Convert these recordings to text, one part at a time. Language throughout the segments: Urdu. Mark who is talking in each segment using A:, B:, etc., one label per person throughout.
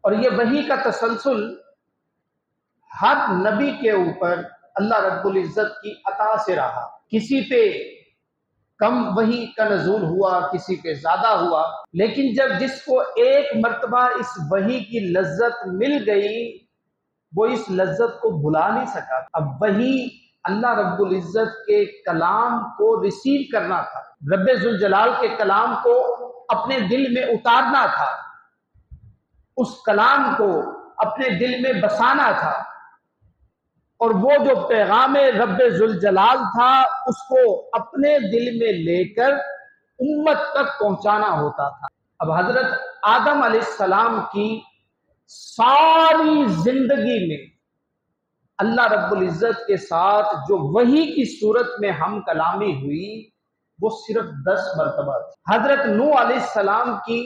A: اور یہ وحی کا تسلسل ہر نبی کے اوپر اللہ رب العزت کی عطا سے رہا. کسی پہ کم وحی کا نزول ہوا، کسی پہ زیادہ ہوا، لیکن جس کو ایک مرتبہ اس وحی کی لذت مل گئی وہ اس لذت کو بھلا نہیں سکا. اب وحی اللہ رب العزت کے کلام کو ریسیو کرنا تھا، رب ذوالجلال کے کلام کو اپنے دل میں اتارنا تھا، اس کلام کو اپنے دل میں بسانا تھا، اور وہ جو پیغام رب ذوالجلال تھا اس کو اپنے دل میں لے کر امت تک پہنچانا ہوتا تھا. اب حضرت آدم علیہ السلام کی ساری زندگی میں اللہ رب العزت کے ساتھ جو وحی کی صورت میں ہم کلامی ہوئی وہ صرف 10 مرتبہ تھی. حضرت نوح علیہ السلام کی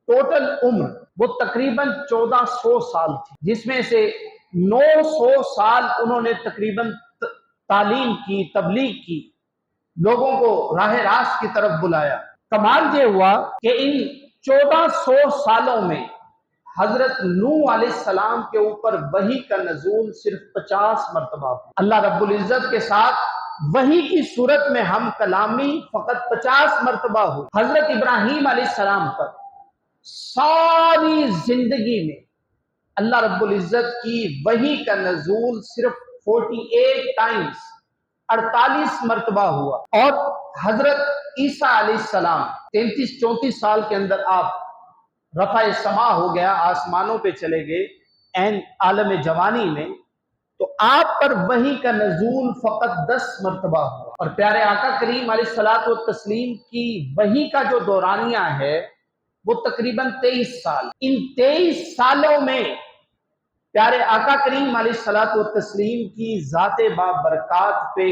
A: ٹوٹل عمر وہ تقریباً 1400 سال تھی، جس میں سے 900 سال انہوں نے تقریباً تعلیم کی، تبلیغ کی، لوگوں کو راہ راست کی طرف بلایا. کمال یہ ہوا کہ ان 1400 سالوں میں حضرت نوح علیہ السلام کے اوپر وحی کا نزول صرف 50 مرتبہ ہوا. اللہ رب العزت کے ساتھ وحی کی صورت میں ہم کلامی فقط 50 مرتبہ ہوئی. حضرت ابراہیم علیہ السلام پر ساری زندگی میں اللہ رب العزت کی وحی کا نزول صرف 48 ٹائمز 48 مرتبہ ہوا. اور حضرت عیسیٰ علیہ السلام 33-34 سال کے اندر آپ رفع سما ہو گیا، آسمانوں پہ چلے گئے این عالم جوانی میں، تو آپ پر وحی کا نزول فقط 10 مرتبہ ہوا. اور پیارے آقا کریم علیہ الصلوۃ والتسلیم کی وحی کا جو دورانیہ ہے وہ تقریباً 23 سال. ان 23 سالوں میں پیارے آقا کریم علیہ الصلوۃ والتسلیم کی ذات بابرکات پہ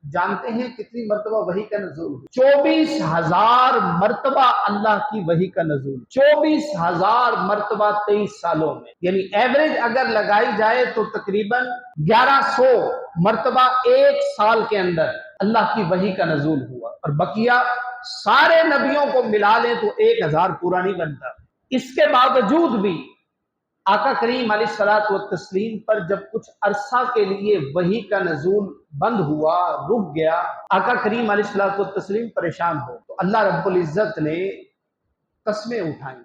A: جانتے ہیں کتنی مرتبہ وحی کا نزول؟ 24,000 مرتبہ اللہ کی وحی کا نزول. 24,000 مرتبہ 23 سالوں میں، یعنی ایوریج اگر لگائی جائے تو تقریباً 1100 مرتبہ ایک سال کے اندر اللہ کی وحی کا نزول ہوا. اور بقیہ سارے نبیوں کو ملا لیں تو 1000 پورا نہیں بنتا. اس کے باوجود بھی آقا کریم علیہ الصلوۃ والتسلیم پر جب کچھ عرصہ کے لیے وحی کا نزول بند ہوا، رک گیا، آقا کریم علیہ الصلوۃ والتسلیم پریشان ہو، تو اللہ رب العزت نے قسمیں اٹھائیں.